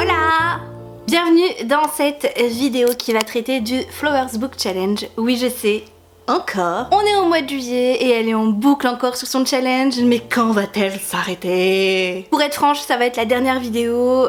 Hola! Bienvenue dans cette vidéo qui va traiter du Flowers Book Challenge. Oui, je sais, encore. On est au mois de juillet et elle est en boucle encore sur son challenge, mais quand va-t-elle s'arrêter? Pour être franche, ça va être la dernière vidéo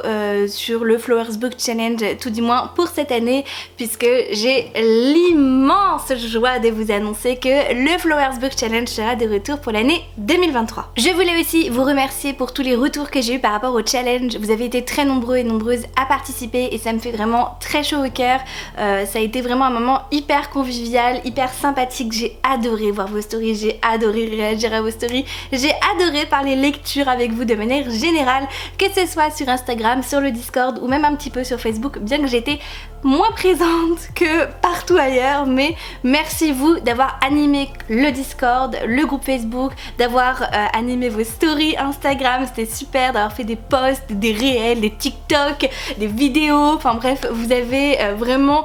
sur le Flowers Book Challenge, tout du moins pour cette année, puisque j'ai l'immense joie de vous annoncer que le Flowers Book Challenge sera de retour pour l'année 2023. Je voulais aussi vous remercier pour tous les retours que j'ai eu par rapport au challenge. Vous avez été très nombreux et nombreuses à participer et ça me fait vraiment très chaud au cœur. Ça a été vraiment un moment hyper convivial, hyper sympathique. J'ai adoré voir vos stories, j'ai adoré réagir à vos stories, j'ai adoré parler lecture avec vous de manière générale, que ce soit sur Instagram, sur le Discord ou même un petit peu sur Facebook, bien que j'étais moins présente que partout ailleurs, mais merci vous d'avoir animé le Discord, le groupe Facebook, d'avoir animé vos stories Instagram, c'était super, d'avoir fait des posts, des réels, des TikTok, des vidéos, enfin bref, vous avez vraiment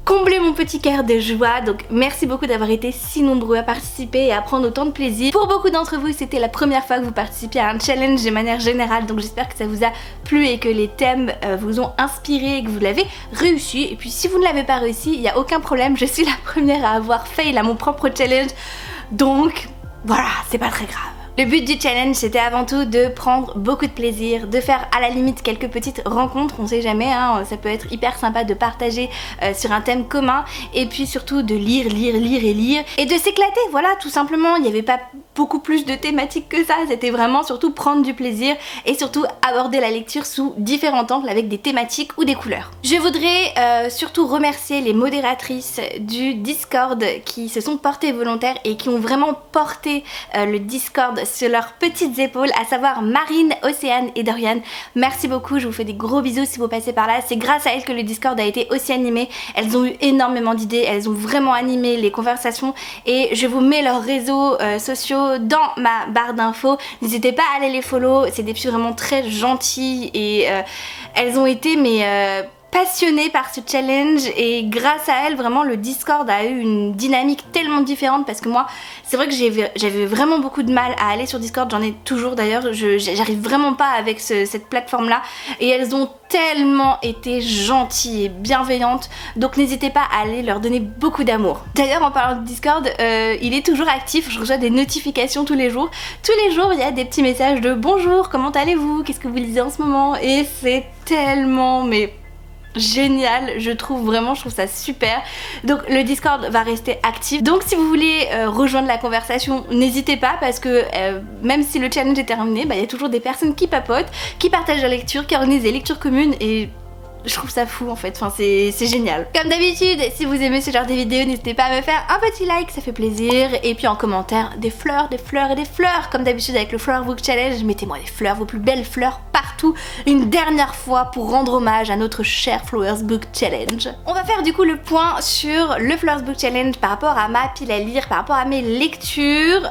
combler mon petit cœur de joie, donc merci beaucoup d'avoir été si nombreux à participer et à prendre autant de plaisir. Pour beaucoup d'entre vous, c'était la première fois que vous participiez à un challenge de manière générale, donc j'espère que ça vous a plu et que les thèmes vous ont inspiré et que vous l'avez réussi. Et puis si vous ne l'avez pas réussi, il n'y a aucun problème, je suis la première à avoir fail à mon propre challenge, donc voilà, c'est pas très grave. Le but du challenge, c'était avant tout de prendre beaucoup de plaisir, de faire à la limite quelques petites rencontres, on sait jamais, hein, ça peut être hyper sympa de partager sur un thème commun, et puis surtout de lire et de s'éclater, voilà, tout simplement. Il n'y avait pas beaucoup plus de thématiques que ça, c'était vraiment surtout prendre du plaisir et surtout aborder la lecture sous différents angles avec des thématiques ou des couleurs. Je voudrais surtout remercier les modératrices du Discord qui se sont portées volontaires et qui ont vraiment porté le Discord sur leurs petites épaules, à savoir Marine, Océane et Dorian. Merci beaucoup, je vous fais des gros bisous si vous passez par là. C'est grâce à elles que le Discord a été aussi animé. Elles ont eu énormément d'idées, elles ont vraiment animé les conversations et je vous mets leurs réseaux sociaux dans ma barre d'infos. N'hésitez pas à aller les follow, c'est des filles vraiment très gentilles et elles ont été passionnées par ce challenge et grâce à elles vraiment le Discord a eu une dynamique tellement différente, parce que moi c'est vrai que j'avais vraiment beaucoup de mal à aller sur Discord, j'en ai toujours d'ailleurs, j'arrive vraiment pas avec cette plateforme là, et elles ont tellement été gentilles et bienveillantes, donc n'hésitez pas à aller leur donner beaucoup d'amour. D'ailleurs en parlant de Discord, il est toujours actif, je reçois des notifications tous les jours il y a des petits messages de bonjour, comment allez-vous, qu'est-ce que vous lisez en ce moment, et c'est tellement génial, je trouve ça super. Donc le Discord va rester actif, donc si vous voulez rejoindre la conversation, n'hésitez pas, parce que même si le challenge est terminé, il y a toujours des personnes qui papotent, qui partagent la lecture, qui organisent des lectures communes, et je trouve ça fou en fait, enfin c'est génial. Comme d'habitude, si vous aimez ce genre de vidéos, n'hésitez pas à me faire un petit like, ça fait plaisir, et puis en commentaire des fleurs et des fleurs, comme d'habitude avec le Flower Book Challenge. Mettez-moi des fleurs, vos plus belles fleurs partout, une dernière fois pour rendre hommage à notre cher Flowers Book Challenge. On va faire du coup le point sur le Flowers Book Challenge par rapport à ma pile à lire, par rapport à mes lectures.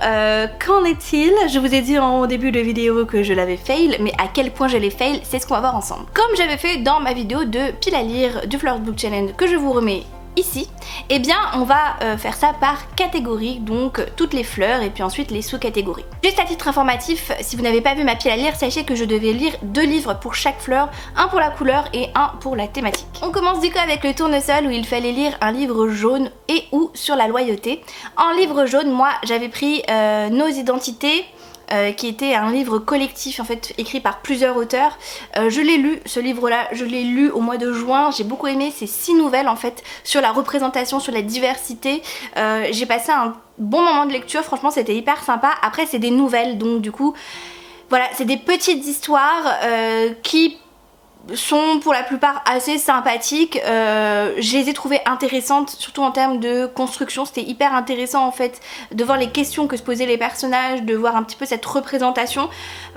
Qu'en est-il? Je vous ai dit en début de vidéo que je l'avais fail, mais à quel point je l'ai fail, c'est ce qu'on va voir ensemble. Comme j'avais fait dans ma vidéo de pile à lire du Flowers Book Challenge que je vous remets ici, et bien on va faire ça par catégorie, donc toutes les fleurs et puis ensuite les sous-catégories. Juste à titre informatif, si vous n'avez pas vu ma pile à lire, sachez que je devais lire 2 livres pour chaque fleur, un pour la couleur et un pour la thématique. On commence du coup avec le tournesol, où il fallait lire un livre jaune et ou sur la loyauté. En livre jaune, moi j'avais pris Nos identités, qui était un livre collectif en fait écrit par plusieurs auteurs. Je l'ai lu, ce livre là, je l'ai lu au mois de juin, j'ai beaucoup aimé, c'est 6 nouvelles en fait sur la représentation, sur la diversité. J'ai passé un bon moment de lecture, franchement c'était hyper sympa. Après c'est des nouvelles, donc du coup voilà, c'est des petites histoires qui sont pour la plupart assez sympathiques. Je les ai trouvées intéressantes, surtout en termes de construction. C'était hyper intéressant en fait de voir les questions que se posaient les personnages, de voir un petit peu cette représentation.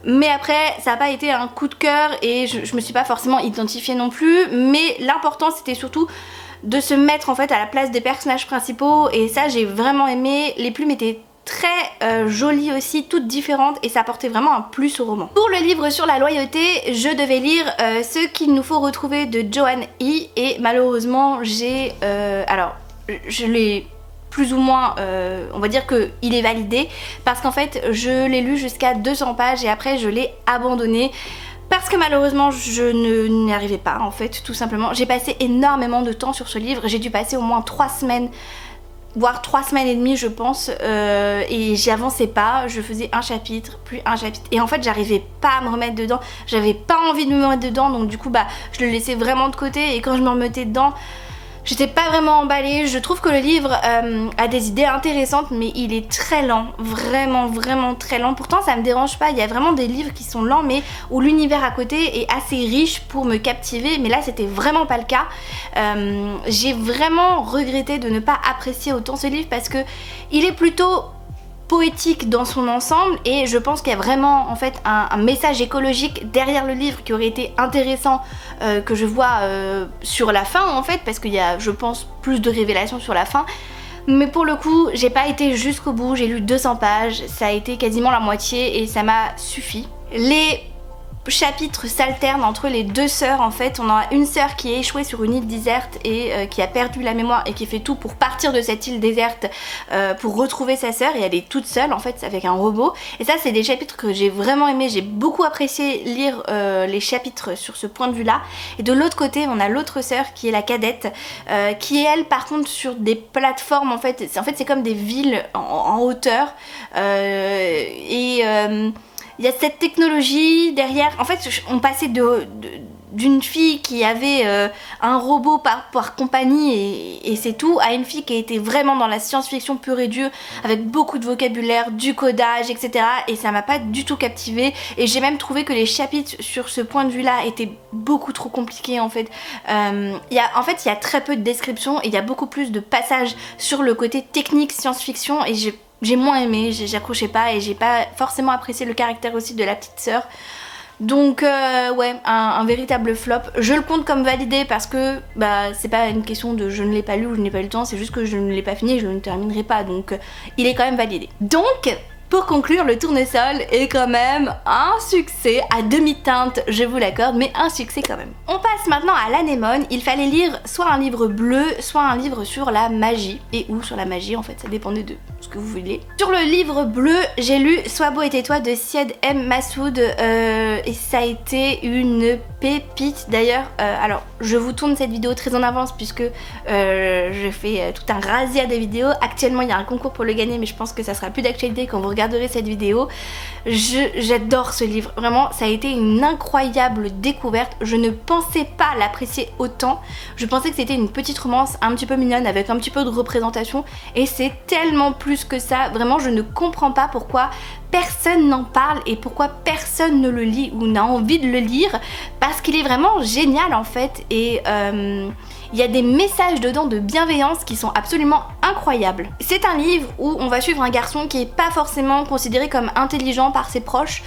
Mais après ça n'a pas été un coup de cœur et je me suis pas forcément identifiée non plus, mais l'important c'était surtout de se mettre en fait à la place des personnages principaux, et ça j'ai vraiment aimé. Les plumes étaient très jolies aussi, toutes différentes, et ça apportait vraiment un plus au roman. Pour le livre sur la loyauté, je devais lire Ce qu'il nous faut retrouver de Joanne E, et malheureusement j'ai alors je l'ai plus ou moins, on va dire qu'il est validé, parce qu'en fait je l'ai lu jusqu'à 200 pages et après je l'ai abandonné parce que malheureusement je n'y arrivais pas en fait, tout simplement. J'ai passé énormément de temps sur ce livre, j'ai dû passer au moins 3 semaines, voire 3 semaines et demie je pense, et j'y avançais pas, je faisais un chapitre, puis un chapitre, et en fait j'arrivais pas à me remettre dedans, j'avais pas envie de me remettre dedans, donc du coup bah je le laissais vraiment de côté, et quand je me remettais dedans, j'étais pas vraiment emballée. Je trouve que le livre a des idées intéressantes, mais il est très lent, vraiment très lent. Pourtant ça me dérange pas, il y a vraiment des livres qui sont lents mais où l'univers à côté est assez riche pour me captiver, mais là c'était vraiment pas le cas. J'ai vraiment regretté de ne pas apprécier autant ce livre parce que il est plutôt poétique dans son ensemble, et je pense qu'il y a vraiment en fait un message écologique derrière le livre qui aurait été intéressant que je vois sur la fin en fait, parce qu'il y a je pense plus de révélations sur la fin, mais pour le coup j'ai pas été jusqu'au bout, j'ai lu 200 pages, ça a été quasiment la moitié et ça m'a suffi. Les chapitres s'alternent entre les deux sœurs en fait. On a une sœur qui est échouée sur une île déserte et qui a perdu la mémoire et qui fait tout pour partir de cette île déserte pour retrouver sa sœur, et elle est toute seule en fait avec un robot, et ça c'est des chapitres que j'ai vraiment aimé, j'ai beaucoup apprécié lire les chapitres sur ce point de vue là. Et de l'autre côté on a l'autre sœur qui est la cadette, qui est elle par contre sur des plateformes en fait c'est comme des villes en hauteur, il y a cette technologie derrière. En fait, on passait d'une fille qui avait un robot par compagnie et c'est tout, à une fille qui était vraiment dans la science-fiction pure et dure, avec beaucoup de vocabulaire, du codage, etc. Et ça m'a pas du tout captivée. Et j'ai même trouvé que les chapitres sur ce point de vue-là étaient beaucoup trop compliqués en fait. Il y a très peu de descriptions et il y a beaucoup plus de passages sur le côté technique science-fiction, et j'ai moins aimé, j'accrochais pas, et j'ai pas forcément apprécié le caractère aussi de la petite sœur. Donc ouais, un véritable flop. Je le compte comme validé parce que bah c'est pas une question de je ne l'ai pas lu ou je n'ai pas eu le temps, c'est juste que je ne l'ai pas fini et je ne le terminerai pas, donc il est quand même validé. Donc pour conclure, le tournesol est quand même un succès, à demi-teinte je vous l'accorde, mais un succès quand même. On passe maintenant à l'anémone. Il fallait lire soit un livre bleu, soit un livre sur la magie, et ou sur la magie en fait, ça dépendait de ce que vous vouliez. Sur le livre bleu, j'ai lu Sois beau et tais-toi de Syed M. Massoud, et ça a été une pépite d'ailleurs. Alors je vous tourne cette vidéo très en avance puisque je fais tout un razzia de vidéos. Actuellement il y a un concours pour le gagner, mais je pense que ça sera plus d'actualité quand vous regarderez cette vidéo. J'adore ce livre, vraiment ça a été une incroyable découverte. Je ne pensais pas l'apprécier autant, je pensais que c'était une petite romance un petit peu mignonne avec un petit peu de représentation, et c'est tellement plus que ça. Vraiment je ne comprends pas pourquoi personne n'en parle et pourquoi personne ne le lit ou n'a envie de le lire, parce qu'il est vraiment génial en fait, et il y a des messages dedans de bienveillance qui sont absolument incroyables. C'est un livre où on va suivre un garçon qui est pas forcément considéré comme intelligent par ses proches.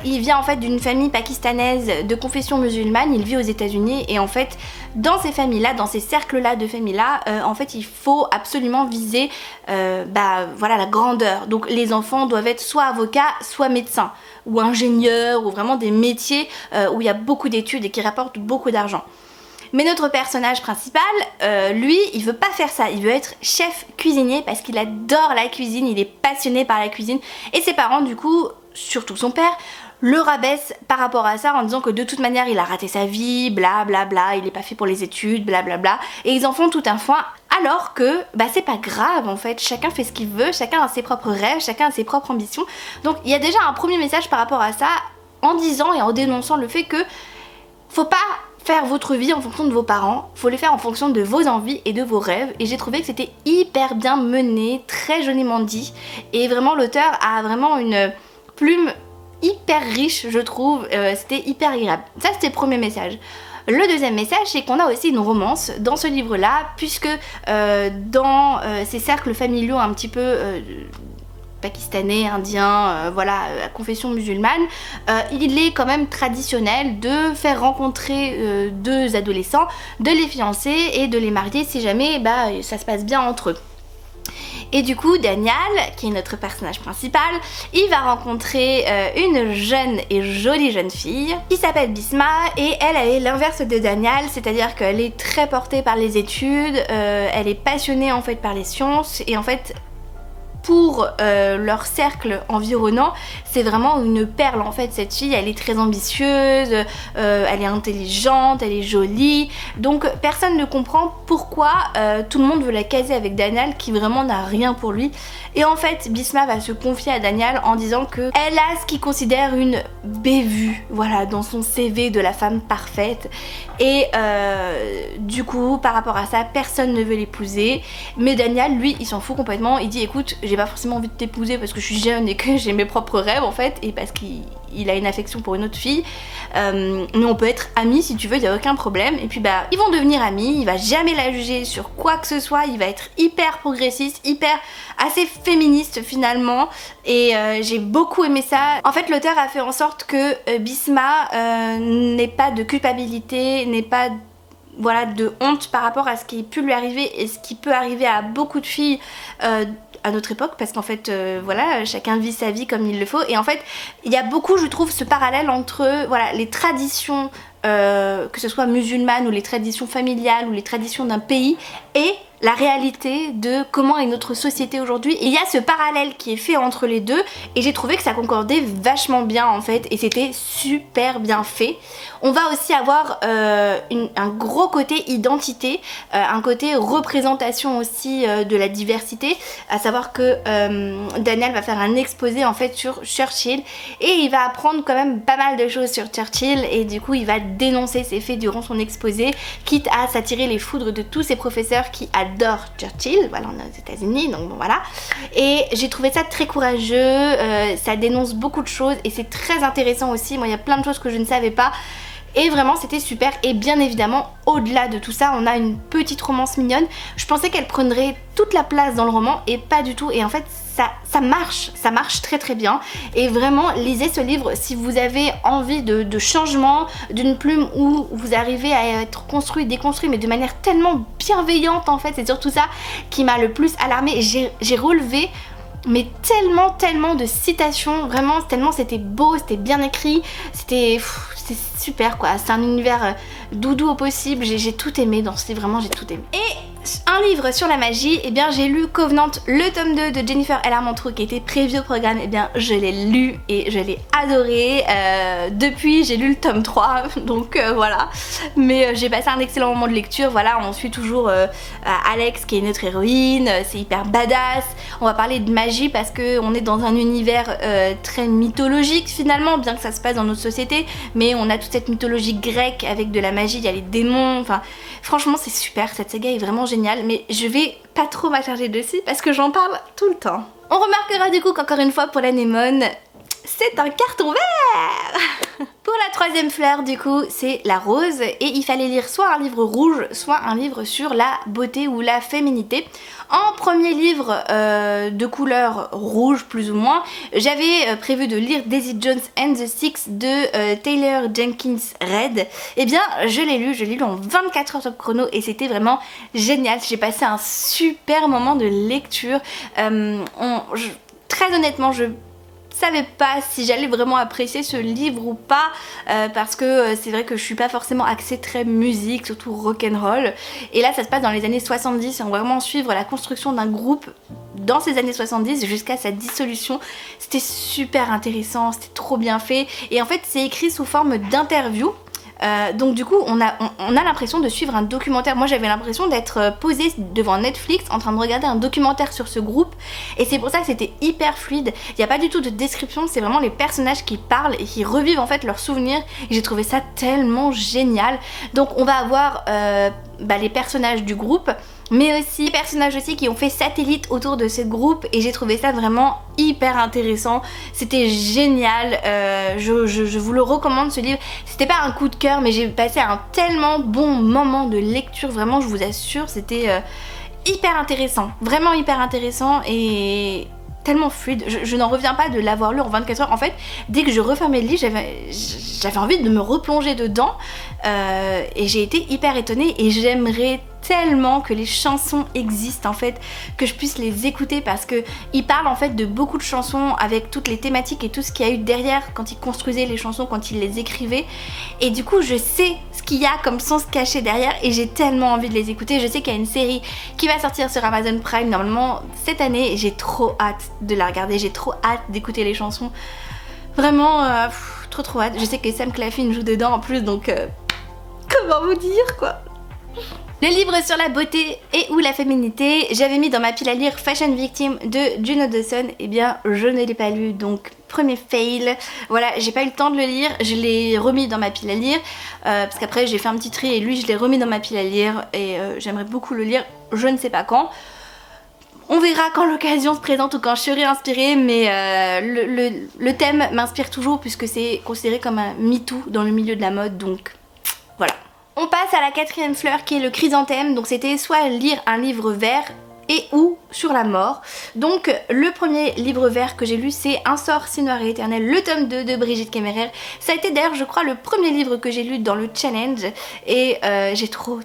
Il vient en fait d'une famille pakistanaise de confession musulmane, il vit aux États-Unis, et en fait dans ces familles-là, dans ces cercles-là de familles-là, en fait il faut absolument viser voilà, la grandeur. Donc les enfants doivent être soit avocats, soit médecins, ou ingénieurs, ou vraiment des métiers où il y a beaucoup d'études et qui rapportent beaucoup d'argent. Mais notre personnage principal, lui, il veut pas faire ça, il veut être chef cuisinier parce qu'il adore la cuisine, il est passionné par la cuisine, et ses parents du coup, surtout son père, le rabaisse par rapport à ça en disant que de toute manière il a raté sa vie, bla bla bla, il est pas fait pour les études, bla bla bla, et ils en font tout un foin, alors que bah c'est pas grave en fait, chacun fait ce qu'il veut, chacun a ses propres rêves, chacun a ses propres ambitions. Donc il y a déjà un premier message par rapport à ça, en disant et en dénonçant le fait que faut pas faire votre vie en fonction de vos parents, faut le faire en fonction de vos envies et de vos rêves, et j'ai trouvé que c'était hyper bien mené, très joliment dit, et vraiment l'auteur a vraiment une plume hyper riche je trouve, c'était hyper agréable. Ça c'était le premier message. Le deuxième message, c'est qu'on a aussi une romance dans ce livre-là, puisque dans ces cercles familiaux un petit peu pakistanais, indien, voilà, à confession musulmane, il est quand même traditionnel de faire rencontrer deux adolescents, de les fiancer et de les marier si jamais ça se passe bien entre eux. Et du coup Daniel, qui est notre personnage principal, il va rencontrer une jeune et jolie jeune fille qui s'appelle Bisma, et elle est l'inverse de Daniel, c'est-à-dire qu'elle est très portée par les études, elle est passionnée en fait par les sciences, et en fait pour leur cercle environnant, c'est vraiment une perle en fait. Cette fille, elle est très ambitieuse, elle est intelligente, elle est jolie, donc personne ne comprend pourquoi tout le monde veut la caser avec Daniel qui vraiment n'a rien pour lui. Et en fait Bisma va se confier à Daniel en disant que elle a ce qu'il considère une bévue, voilà, dans son CV de la femme parfaite, et du coup par rapport à ça personne ne veut l'épouser, mais Daniel lui il s'en fout complètement. Il dit écoute, j'ai pas forcément envie de t'épouser parce que je suis jeune et que j'ai mes propres rêves en fait, et parce qu'il a une affection pour une autre fille, mais on peut être amis si tu veux, il y a aucun problème. Et puis bah ils vont devenir amis, il va jamais la juger sur quoi que ce soit, il va être hyper progressiste, hyper assez féministe finalement, et j'ai beaucoup aimé ça. En fait l'auteur a fait en sorte que Bisma n'ait pas de culpabilité, n'ait pas voilà, de honte par rapport à ce qui a pu lui arriver et ce qui peut arriver à beaucoup de filles à notre époque, parce qu'en fait voilà, chacun vit sa vie comme il le faut. Et en fait il y a beaucoup, je trouve, ce parallèle entre voilà, les traditions que ce soit musulmanes ou les traditions familiales ou les traditions d'un pays et la réalité de comment est notre société aujourd'hui. Et il y a ce parallèle qui est fait entre les deux et j'ai trouvé que ça concordait vachement bien en fait, et c'était super bien fait. On va aussi avoir un gros côté identité, un côté représentation aussi de la diversité, à savoir que Daniel va faire un exposé en fait sur Churchill et il va apprendre quand même pas mal de choses sur Churchill, et du coup il va dénoncer ces faits durant son exposé, quitte à s'attirer les foudres de tous ses professeurs qui adorent Churchill. Voilà, on est aux États-Unis, donc bon voilà. Et j'ai trouvé ça très courageux, ça dénonce beaucoup de choses et c'est très intéressant aussi. Moi il y a plein de choses que je ne savais pas. Et vraiment c'était super. Et bien évidemment au-delà de tout ça on a une petite romance mignonne. Je pensais qu'elle prendrait toute la place dans le roman et pas du tout, et en fait ça marche très très bien. Et vraiment lisez ce livre si vous avez envie de changement, d'une plume où vous arrivez à être construit, déconstruit, mais de manière tellement bienveillante en fait. C'est surtout ça qui m'a le plus alarmée. J'ai relevé mais tellement de citations, vraiment tellement c'était beau, c'était bien écrit, c'était super quoi. C'est un univers doudou au possible, j'ai tout aimé dans ce livre, vraiment j'ai tout aimé. Et un livre sur la magie, et eh bien j'ai lu Covenant, le tome 2 de Jennifer L. Armentrout qui était prévu au programme, et eh bien je l'ai lu et je l'ai adoré. Depuis j'ai lu le tome 3 donc voilà, mais j'ai passé un excellent moment de lecture. Voilà, on suit toujours Alex qui est notre héroïne, c'est hyper badass. On va parler de magie parce qu'on est dans un univers très mythologique finalement, bien que ça se passe dans notre société, mais on a toute cette mythologie grecque avec de la magie, il y a les démons, enfin franchement c'est super, cette saga est vraiment géniale, mais je vais pas trop m'attarder dessus parce que j'en parle tout le temps. On remarquera du coup qu'encore une fois pour l'anémone, c'est un carton vert. Pour la troisième fleur du coup c'est la rose, et il fallait lire soit un livre rouge soit un livre sur la beauté ou la féminité. En premier livre de couleur rouge plus ou moins, j'avais prévu de lire Daisy Jones and the Six de Taylor Jenkins Reid. Et bien je l'ai lu en 24 heures top chrono et c'était vraiment génial. J'ai passé un super moment de lecture. Très honnêtement je savais pas si j'allais vraiment apprécier ce livre ou pas, parce que c'est vrai que je suis pas forcément axée très musique, surtout rock'n'roll, et là ça se passe dans les années 70 et on va vraiment suivre la construction d'un groupe dans ces années 70 jusqu'à sa dissolution. C'était super intéressant, c'était trop bien fait, et en fait c'est écrit sous forme d'interview. Donc du coup on a l'impression de suivre un documentaire. Moi j'avais l'impression d'être posée devant Netflix en train de regarder un documentaire sur ce groupe, et c'est pour ça que c'était hyper fluide. Il n'y a pas du tout de description, c'est vraiment les personnages qui parlent et qui revivent en fait leurs souvenirs, et j'ai trouvé ça tellement génial. Donc on va avoir les personnages du groupe, mais aussi les personnages aussi qui ont fait satellite autour de ce groupe, et j'ai trouvé ça vraiment hyper intéressant. C'était génial, je vous le recommande ce livre. C'était pas un coup de cœur, mais j'ai passé un tellement bon moment de lecture, vraiment je vous assure, c'était hyper intéressant, vraiment hyper intéressant et tellement fluide. Je n'en reviens pas de l'avoir lu en 24 heures. En fait, dès que je refermais le livre, j'avais envie de me replonger dedans, et j'ai été hyper étonnée, et j'aimerais tellement que les chansons existent en fait, que je puisse les écouter parce que il parle en fait de beaucoup de chansons avec toutes les thématiques et tout ce qu'il y a eu derrière quand il construisait les chansons, quand il les écrivait, et du coup je sais ce qu'il y a comme sens caché derrière et j'ai tellement envie de les écouter. Je sais qu'il y a une série qui va sortir sur Amazon Prime normalement cette année et j'ai trop hâte de la regarder, j'ai trop hâte d'écouter les chansons, vraiment trop hâte. Je sais que Sam Claflin joue dedans en plus, donc comment vous dire quoi. Le livre sur la beauté et ou la féminité, j'avais mis dans ma pile à lire Fashion Victim de Juno Dawson, et bien je ne l'ai pas lu, donc premier fail. Voilà, j'ai pas eu le temps de le lire, je l'ai remis dans ma pile à lire, parce qu'après j'ai fait un petit tri et lui je l'ai remis dans ma pile à lire et j'aimerais beaucoup le lire, je ne sais pas quand. On verra quand l'occasion se présente ou quand je serai inspirée, mais le thème m'inspire toujours puisque c'est considéré comme un MeToo dans le milieu de la mode, donc voilà. On passe à la quatrième fleur qui est le chrysanthème, donc c'était soit lire un livre vert et ou sur la mort. Donc le premier livre vert que j'ai lu c'est Un sort si noir et éternel, le tome 2 de Brigitte Kémérer. Ça a été d'ailleurs je crois le premier livre que j'ai lu dans le challenge et j'ai trop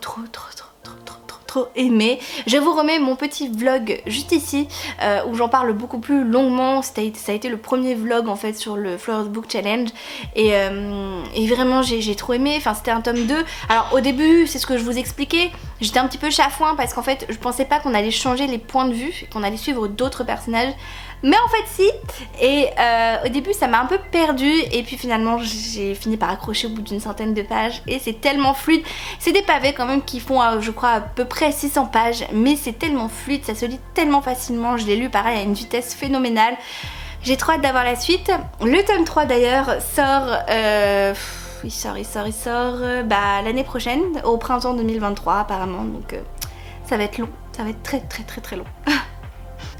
aimé. Je vous remets mon petit vlog juste ici où j'en parle beaucoup plus longuement. Ça a été le premier vlog en fait sur le Flowers Book Challenge et vraiment j'ai trop aimé. Enfin c'était un tome 2. Alors au début c'est ce que je vous expliquais, j'étais un petit peu chafouin parce qu'en fait je pensais pas qu'on allait changer les points de vue, qu'on allait suivre d'autres personnages. Mais en fait si, et au début ça m'a un peu perdue et puis finalement j'ai fini par accrocher au bout d'une centaine de pages et c'est tellement fluide. C'est des pavés quand même qui font je crois à peu près 600 pages mais c'est tellement fluide, ça se lit tellement facilement, je l'ai lu pareil à une vitesse phénoménale. J'ai trop hâte d'avoir la suite. Le tome 3 d'ailleurs sort, il sort l'année prochaine, au printemps 2023 apparemment, donc ça va être long, ça va être très long.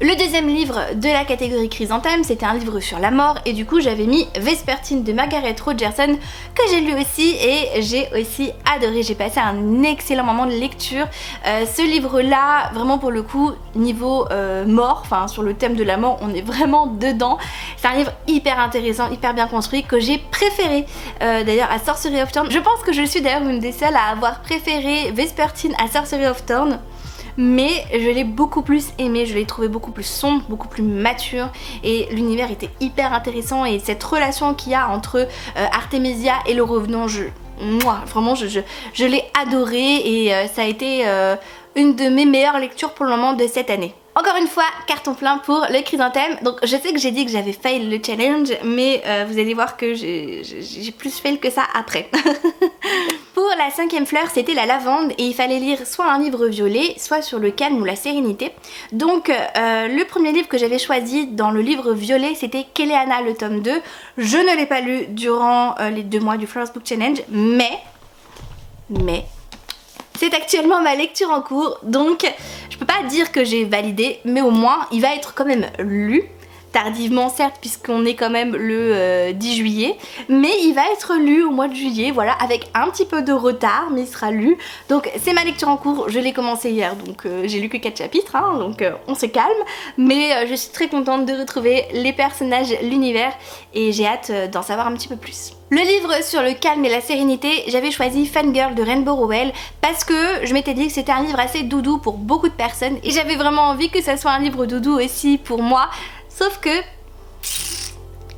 Le deuxième livre de la catégorie chrysanthème, c'était un livre sur la mort et du coup j'avais mis Vespertine de Margaret Rogerson que j'ai lu aussi et j'ai aussi adoré. J'ai passé un excellent moment de lecture. Ce livre là, vraiment pour le coup, niveau mort, enfin sur le thème de la mort, on est vraiment dedans. C'est un livre hyper intéressant, hyper bien construit que j'ai préféré d'ailleurs à Sorcery of Thorn. Je pense que je suis d'ailleurs une des seules à avoir préféré Vespertine à Sorcery of Thorn. Mais je l'ai beaucoup plus aimé, je l'ai trouvé beaucoup plus sombre, beaucoup plus mature et l'univers était hyper intéressant et cette relation qu'il y a entre Artemisia et le Revenant, vraiment je l'ai adoré et ça a été une de mes meilleures lectures pour le moment de cette année. Encore une fois, carton plein pour le chrysanthème. Donc je sais que j'ai dit que j'avais fail le challenge, mais vous allez voir que j'ai plus fail que ça après. Pour la cinquième fleur, c'était la lavande et il fallait lire soit un livre violet, soit sur le calme ou la sérénité. Donc le premier livre que j'avais choisi dans le livre violet, c'était Kéléana le tome 2. Je ne l'ai pas lu durant les 2 mois du Flowers Book Challenge, mais c'est actuellement ma lecture en cours, donc je peux pas dire que j'ai validé, mais au moins il va être quand même lu. Tardivement certes puisqu'on est quand même le 10 juillet, mais il va être lu au mois de juillet, voilà, avec un petit peu de retard, mais il sera lu. Donc c'est ma lecture en cours, je l'ai commencé hier, donc j'ai lu que 4 chapitres, hein, donc on se calme. Mais je suis très contente de retrouver les personnages, l'univers, et j'ai hâte d'en savoir un petit peu plus. Le livre sur le calme et la sérénité, j'avais choisi Fangirl de Rainbow Rowell parce que je m'étais dit que c'était un livre assez doudou pour beaucoup de personnes et j'avais vraiment envie que ça soit un livre doudou aussi pour moi. Sauf que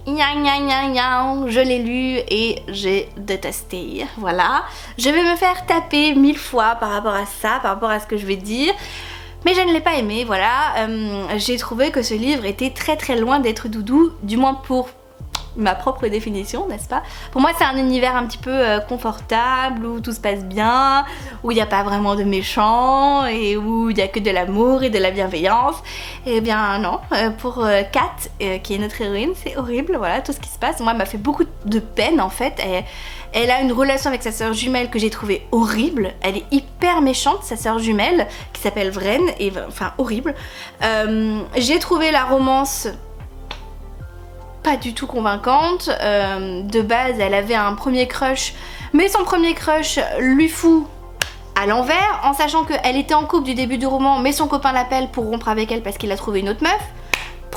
je l'ai lu et j'ai détesté, voilà. Je vais me faire taper 1000 fois par rapport à ça, par rapport à ce que je vais dire. Mais je ne l'ai pas aimé, voilà. J'ai trouvé que ce livre était très loin d'être doudou, du moins pour ma propre définition, n'est-ce pas? Pour moi c'est un univers un petit peu confortable, où tout se passe bien, où il n'y a pas vraiment de méchants et où il n'y a que de l'amour et de la bienveillance. Et bien non, pour Kat, qui est notre héroïne, c'est horrible, voilà, tout ce qui se passe. Moi, elle m'a fait beaucoup de peine en fait. Elle a une relation avec sa sœur jumelle que j'ai trouvée horrible. Elle est hyper méchante, sa sœur jumelle, qui s'appelle Vren, et enfin horrible. J'ai trouvé la romance pas du tout convaincante. De base elle avait un premier crush, mais son premier crush lui fout à l'envers, en sachant qu'elle était en couple du début du roman, mais son copain l'appelle pour rompre avec elle parce qu'il a trouvé une autre meuf.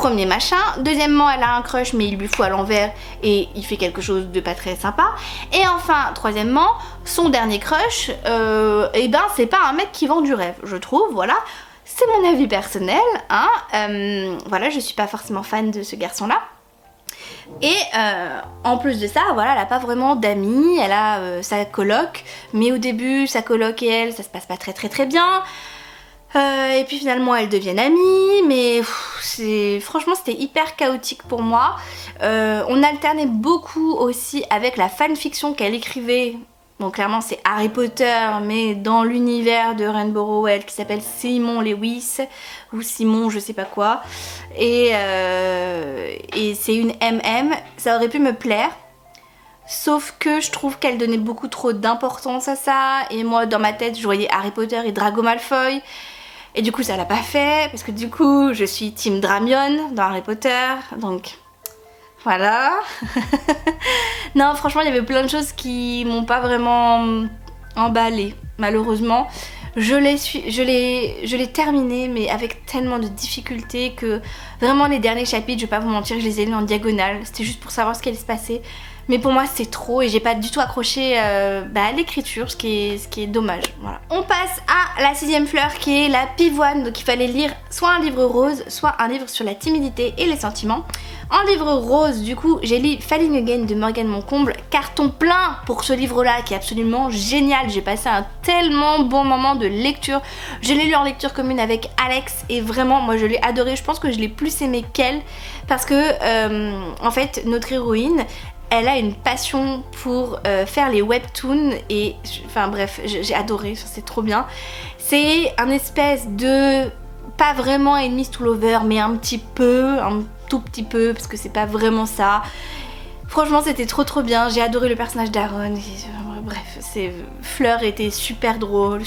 Premier machin. Deuxièmement, elle a un crush mais il lui fout à l'envers et il fait quelque chose de pas très sympa. Et enfin, troisièmement, son dernier crush, et ben c'est pas un mec qui vend du rêve, je trouve, voilà. C'est mon avis personnel, hein. Voilà, je suis pas forcément fan de ce garçon-là. Et en plus de ça, voilà, elle a pas vraiment d'amis, elle a sa coloc, mais au début, sa coloc et elle, ça se passe pas très bien. Et puis finalement elles deviennent amies, mais franchement c'était hyper chaotique pour moi. On alternait beaucoup aussi avec la fanfiction qu'elle écrivait. Bon, clairement c'est Harry Potter, mais dans l'univers de Rainbow Rowell qui s'appelle Simon Lewis, ou Simon je sais pas quoi. Et c'est une MM, ça aurait pu me plaire. Sauf que je trouve qu'elle donnait beaucoup trop d'importance à ça. Et moi dans ma tête je voyais Harry Potter et Drago Malfoy. Et du coup ça l'a pas fait, parce que du coup je suis team Dramion dans Harry Potter, donc voilà. Non, franchement il y avait plein de choses qui m'ont pas vraiment emballée, malheureusement. Je l'ai terminé, mais avec tellement de difficultés que vraiment les derniers chapitres, je vais pas vous mentir, je les ai lus en diagonale, c'était juste pour savoir ce qui allait se passer. Mais pour moi c'est trop et j'ai pas du tout accroché à l'écriture, ce qui est dommage. Voilà. On passe à la 6ème fleur qui est la pivoine. Donc il fallait lire soit un livre rose, soit un livre sur la timidité et les sentiments. En livre rose, du coup, j'ai lu Falling Again de Morgane Moncomble. Carton plein pour ce livre-là qui est absolument génial. J'ai passé un tellement bon moment de lecture. Je l'ai lu en lecture commune avec Alex et vraiment, moi je l'ai adoré. Je pense que je l'ai plus aimé qu'elle parce que, en fait, notre héroïne, elle a une passion pour faire les webtoons et enfin bref, j'ai adoré, c'est trop bien. C'est un espèce de, pas vraiment enemies to lovers, mais un petit peu, un tout petit peu, parce que c'est pas vraiment ça. Franchement c'était trop bien, j'ai adoré le personnage d'Aaron. Bref, Fleur était super drôle,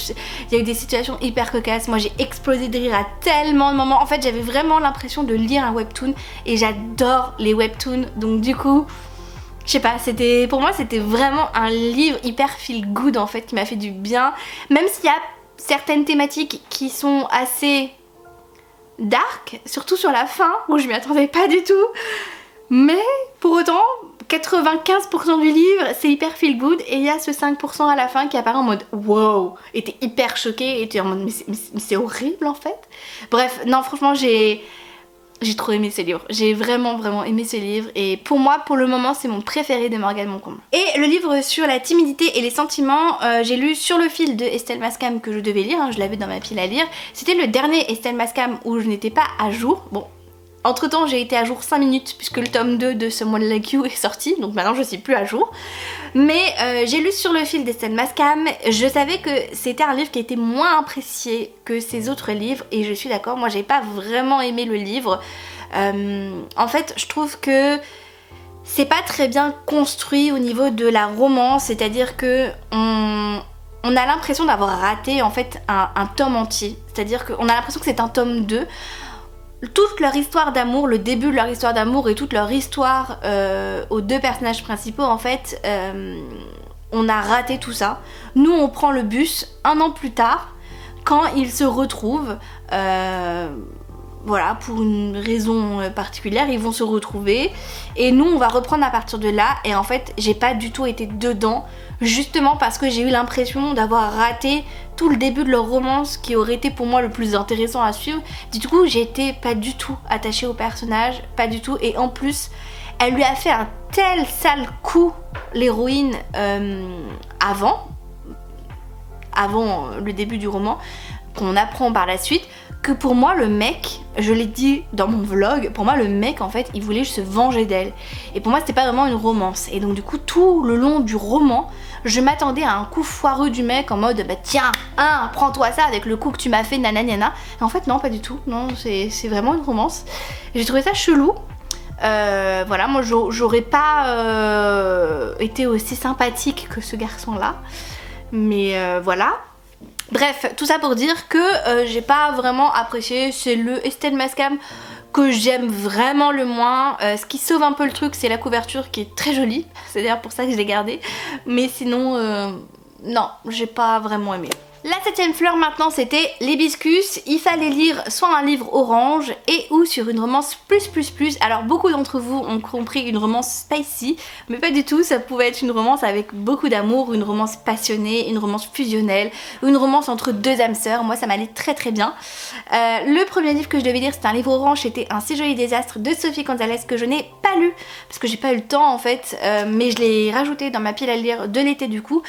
il y a eu des situations hyper cocasses, moi j'ai explosé de rire à tellement de moments. En fait j'avais vraiment l'impression de lire un webtoon et j'adore les webtoons, donc du coup... Je sais pas, pour moi c'était vraiment un livre hyper feel good en fait qui m'a fait du bien. Même s'il y a certaines thématiques qui sont assez dark, surtout sur la fin où je m'y attendais pas du tout. Mais pour autant, 95% du livre c'est hyper feel good et il y a ce 5% à la fin qui apparaît en mode wow, et t'es hyper choquée et t'es en mode mais c'est horrible en fait. Bref, non franchement j'ai trop aimé ce livre, j'ai vraiment aimé ce livre et pour moi pour le moment c'est mon préféré de Morgane Moncomble. Et le livre sur la timidité et les sentiments, j'ai lu Sur le fil de Estelle Mascam que je devais lire, hein, je l'avais dans ma pile à lire. C'était le dernier Estelle Mascam où je n'étais pas à jour. Bon, entre temps j'ai été à jour 5 minutes puisque le tome 2 de Someone Like You est sorti, donc maintenant je suis plus à jour. Mais j'ai lu Sur le fil d'Estelle Mascam, je savais que c'était un livre qui était moins apprécié que ses autres livres et je suis d'accord, moi j'ai pas vraiment aimé le livre. En fait je trouve que c'est pas très bien construit au niveau de la romance, c'est-à-dire que on a l'impression d'avoir raté en fait un tome entier, c'est-à-dire qu'on a l'impression que c'est un tome 2. Toute leur histoire d'amour, le début de leur histoire d'amour et toute leur histoire aux deux personnages principaux en fait, on a raté tout ça. Nous on prend le bus un an plus tard quand ils se retrouvent, voilà, pour une raison particulière ils vont se retrouver et nous on va reprendre à partir de là et en fait j'ai pas du tout été dedans justement parce que j'ai eu l'impression d'avoir raté tout le début de leur romance qui aurait été pour moi le plus intéressant à suivre. Du coup j'étais pas du tout attachée au personnage, pas du tout, et en plus elle lui a fait un tel sale coup, l'héroïne, avant le début du roman, qu'on apprend par la suite, que pour moi le mec, je l'ai dit dans mon vlog, pour moi le mec en fait il voulait juste se venger d'elle et pour moi c'était pas vraiment une romance et donc du coup tout le long du roman je m'attendais à un coup foireux du mec en mode bah tiens hein, prends-toi ça avec le coup que tu m'as fait nanana, et en fait non pas du tout, non c'est vraiment une romance. J'ai trouvé ça chelou. Voilà, moi j'aurais pas été aussi sympathique que ce garçon là, mais voilà. Bref, tout ça pour dire que j'ai pas vraiment apprécié, c'est le Estelle Mascam que j'aime vraiment le moins. Ce qui sauve un peu le truc c'est la couverture qui est très jolie, c'est d'ailleurs pour ça que je l'ai gardée, mais sinon non, j'ai pas vraiment aimé. La 7ème fleur maintenant c'était l'hibiscus. Il fallait lire soit un livre orange et ou sur une romance plus. Alors beaucoup d'entre vous ont compris une romance spicy, mais pas du tout, ça pouvait être une romance avec beaucoup d'amour, une romance passionnée, une romance fusionnelle, une romance entre deux âmes sœurs. Moi ça m'allait très bien. Le premier livre que je devais lire c'était un livre orange, c'était Un si joli désastre de Sophie Gonzalez que je n'ai pas lu parce que j'ai pas eu le temps en fait, mais je l'ai rajouté dans ma pile à lire de l'été du coup.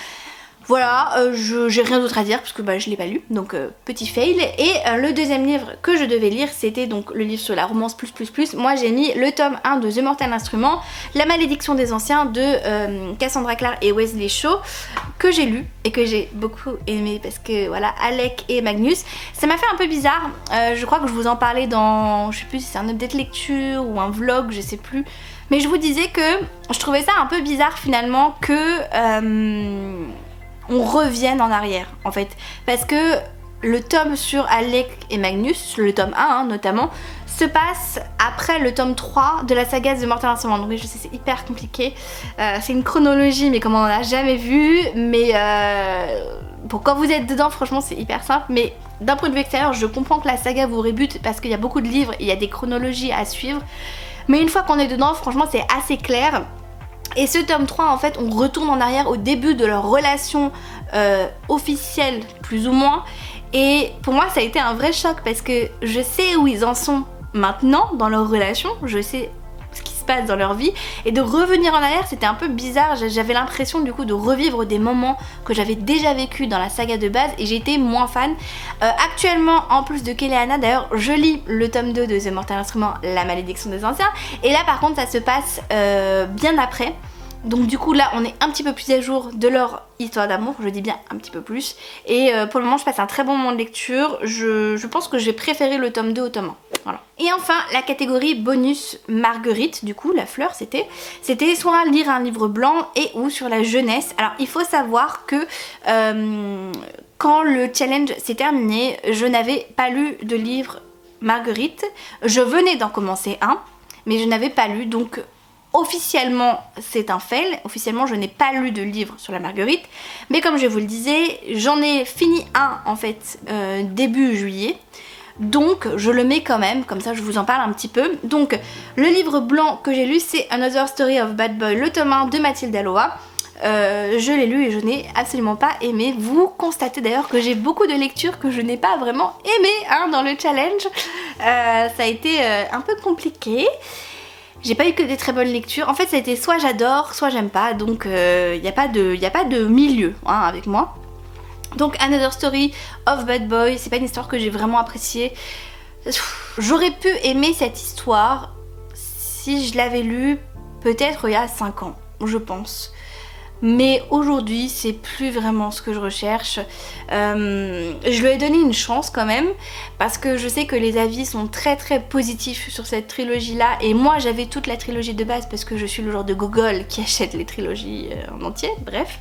Voilà, j'ai rien d'autre à dire parce que je l'ai pas lu, donc petit fail. Et le deuxième livre que je devais lire, c'était donc le livre sur la romance plus. Moi j'ai mis le tome 1 de The Mortal Instrument, La malédiction des anciens de Cassandra Clare et Wesley Shaw, que j'ai lu et que j'ai beaucoup aimé parce que voilà, Alec et Magnus. Ça m'a fait un peu bizarre, je crois que je vous en parlais dans, je sais plus si c'est un update lecture ou un vlog, je sais plus. Mais je vous disais que je trouvais ça un peu bizarre finalement que... on revienne en arrière en fait, parce que le tome sur Alec et Magnus, le tome 1 notamment, se passe après le tome 3 de la saga The Mortal Instrument. Donc oui, je sais, c'est hyper compliqué, c'est une chronologie mais comme on en a jamais vu, mais bon, quand vous êtes dedans franchement c'est hyper simple, mais d'un point de vue extérieur je comprends que la saga vous rebute parce qu'il y a beaucoup de livres et il y a des chronologies à suivre, mais une fois qu'on est dedans franchement c'est assez clair. Et ce tome 3 en fait on retourne en arrière au début de leur relation officielle plus ou moins, et pour moi ça a été un vrai choc parce que je sais où ils en sont maintenant dans leur relation, je sais ce qui se passe dans leur vie, et de revenir en arrière c'était un peu bizarre. J'avais l'impression du coup de revivre des moments que j'avais déjà vécu dans la saga de base et j'étais moins fan. Actuellement en plus de Keleana d'ailleurs je lis le tome 2 de The Mortal Instrument, La malédiction des anciens, et là par contre ça se passe bien après. Donc du coup là on est un petit peu plus à jour de leur histoire d'amour, je dis bien un petit peu plus. Et pour le moment je passe un très bon moment de lecture, je pense que j'ai préféré le tome 2 au tome 1. Voilà. Et enfin la catégorie bonus Marguerite, du coup la fleur c'était soit lire un livre blanc et ou sur la jeunesse. Alors il faut savoir que quand le challenge s'est terminé, je n'avais pas lu de livre Marguerite, je venais d'en commencer un, mais je n'avais pas lu, donc officiellement c'est un fail, officiellement je n'ai pas lu de livre sur la Marguerite, mais comme je vous le disais, j'en ai fini un en fait début juillet, donc je le mets quand même, comme ça je vous en parle un petit peu. Donc le livre blanc que j'ai lu c'est Another Story of Bad Boy, le tome 1 de Mathilde Alloa. Je l'ai lu et je n'ai absolument pas aimé. Vous constatez d'ailleurs que j'ai beaucoup de lectures que je n'ai pas vraiment aimé dans le challenge, ça a été un peu compliqué. J'ai pas eu que des très bonnes lectures. En fait, ça a été soit j'adore, soit j'aime pas. Donc, il n'y a pas de milieu avec moi. Donc, Another Story of Bad Boy, c'est pas une histoire que j'ai vraiment appréciée. J'aurais pu aimer cette histoire si je l'avais lue peut-être il y a 5 ans, je pense. Mais aujourd'hui c'est plus vraiment ce que je recherche. Je lui ai donné une chance quand même parce que je sais que les avis sont très positifs sur cette trilogie là, et moi j'avais toute la trilogie de base parce que je suis le genre de gogol qui achète les trilogies en entier, bref.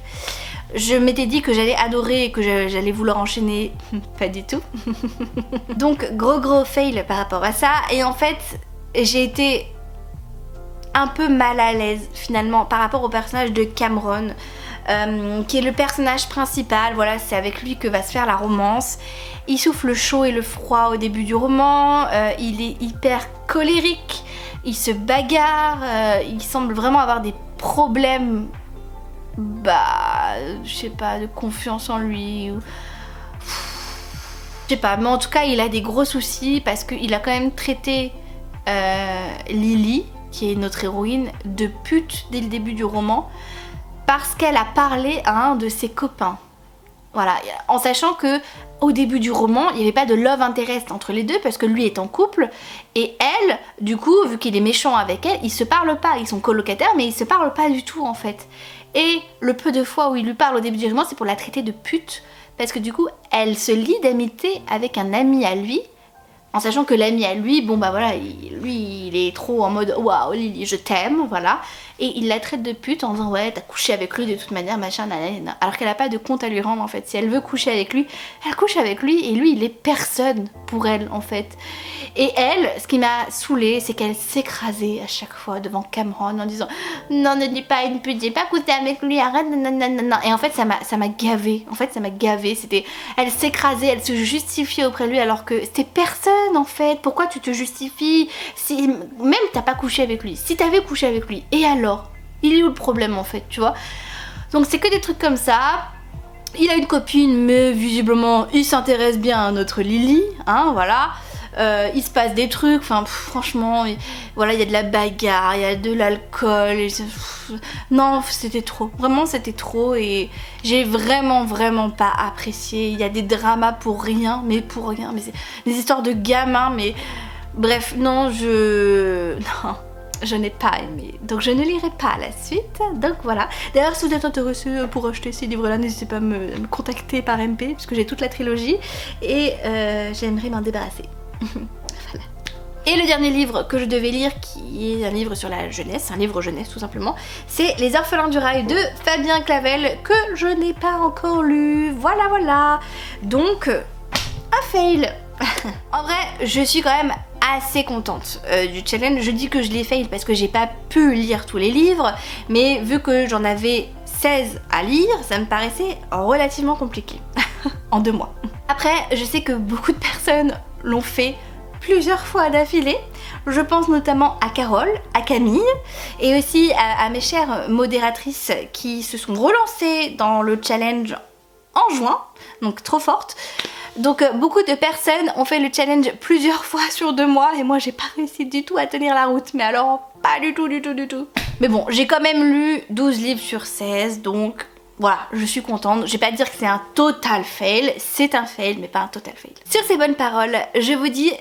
Je m'étais dit que j'allais adorer et que j'allais vouloir enchaîner, pas du tout. Donc gros fail par rapport à ça, et en fait j'ai été un peu mal à l'aise finalement par rapport au personnage de Cameron, qui est le personnage principal. Voilà, c'est avec lui que va se faire la romance. Il souffle le chaud et le froid au début du roman, il est hyper colérique, il se bagarre, il semble vraiment avoir des problèmes, je sais pas, de confiance en lui ou... je sais pas, mais en tout cas il a des gros soucis parce qu'il a quand même traité Lily, qui est notre héroïne, de pute dès le début du roman parce qu'elle a parlé à un de ses copains. Voilà, en sachant que au début du roman, il n'y avait pas de love interest entre les deux parce que lui est en couple et elle, du coup, vu qu'il est méchant avec elle, ils se parlent pas, ils sont colocataires mais ils se parlent pas du tout en fait. Et le peu de fois où il lui parle au début du roman, c'est pour la traiter de pute parce que du coup, elle se lie d'amitié avec un ami à lui En sachant que l'ami à lui, bon bah voilà, lui il est trop en mode waouh Lily je t'aime, voilà. Et il la traite de pute en disant ouais t'as couché avec lui de toute manière machin nanana. Alors qu'elle a pas de compte à lui rendre en fait. Si elle veut coucher avec lui, elle couche avec lui et lui il est personne pour elle en fait. Et elle, ce qui m'a saoulée, c'est qu'elle s'écrasait à chaque fois devant Cameron en disant non ne dis pas une pute, j'ai pas couché avec lui, arrête nanana. Et en fait ça m'a gavée, c'était, elle s'écrasait, elle se justifiait auprès de lui alors que c'était personne en fait. Pourquoi tu te justifies si même t'as pas couché avec lui, si t'avais couché avec lui, et alors il est où le problème en fait, tu vois? Donc c'est que des trucs comme ça. Il a une copine mais visiblement il s'intéresse bien à notre Lily, hein, voilà. Il se passe des trucs, enfin franchement, voilà, il y a de la bagarre, il y a de l'alcool, non c'était trop, vraiment c'était trop et j'ai vraiment pas apprécié. Il y a des dramas pour rien, mais c'est des histoires de gamins, mais bref, non je n'ai pas aimé, donc je ne lirai pas la suite, donc voilà. D'ailleurs si vous êtes intéressé pour acheter ces livres là, n'hésitez pas à me contacter par MP puisque j'ai toute la trilogie et j'aimerais m'en débarrasser. Voilà. Et le dernier livre que je devais lire, qui est un livre sur la jeunesse, un livre jeunesse tout simplement, c'est Les Orphelins du Rail de Fabien Clavel, que je n'ai pas encore lu, voilà. Donc, un fail. En vrai, je suis quand même assez contente du challenge. Je dis que je l'ai fail parce que j'ai pas pu lire tous les livres, mais vu que j'en avais 16 à lire, ça me paraissait relativement compliqué en 2 mois. Après, je sais que beaucoup de personnes l'ont fait plusieurs fois d'affilée. Je pense notamment à Carole, à Camille et aussi à mes chères modératrices qui se sont relancées dans le challenge en juin, donc trop forte. Donc beaucoup de personnes ont fait le challenge plusieurs fois sur 2 mois et moi j'ai pas réussi du tout à tenir la route, mais alors pas du tout. Mais bon, j'ai quand même lu 12 livres sur 16, donc voilà, je suis contente. Je vais pas dire que c'est un total fail, c'est un fail mais pas un total fail. Sur ces bonnes paroles, je vous dis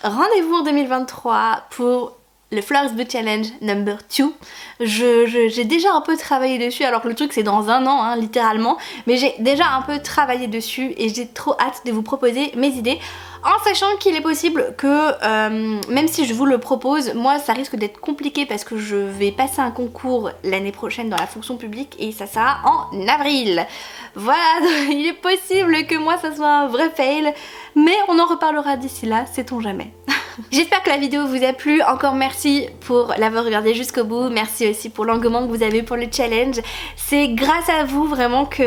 rendez-vous en 2023 pour le Flowers Book Challenge number 2. J'ai déjà un peu travaillé dessus, alors que le truc c'est dans 1 an, hein, littéralement, mais j'ai déjà un peu travaillé dessus et j'ai trop hâte de vous proposer mes idées, en sachant qu'il est possible que même si je vous le propose, moi ça risque d'être compliqué parce que je vais passer un concours l'année prochaine dans la fonction publique et ça sera en avril. Voilà, il est possible que moi ça soit un vrai fail, mais on en reparlera d'ici là, sait-on jamais. J'espère que la vidéo vous a plu, encore merci pour l'avoir regardé jusqu'au bout, merci aussi pour l'engouement que vous avez pour le challenge. C'est grâce à vous vraiment que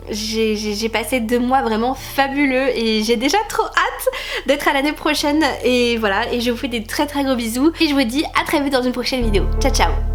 j'ai passé 2 mois vraiment fabuleux et j'ai déjà trop hâte d'être à l'année prochaine et voilà, et je vous fais des très gros bisous et je vous dis à très vite dans une prochaine vidéo. Ciao ciao.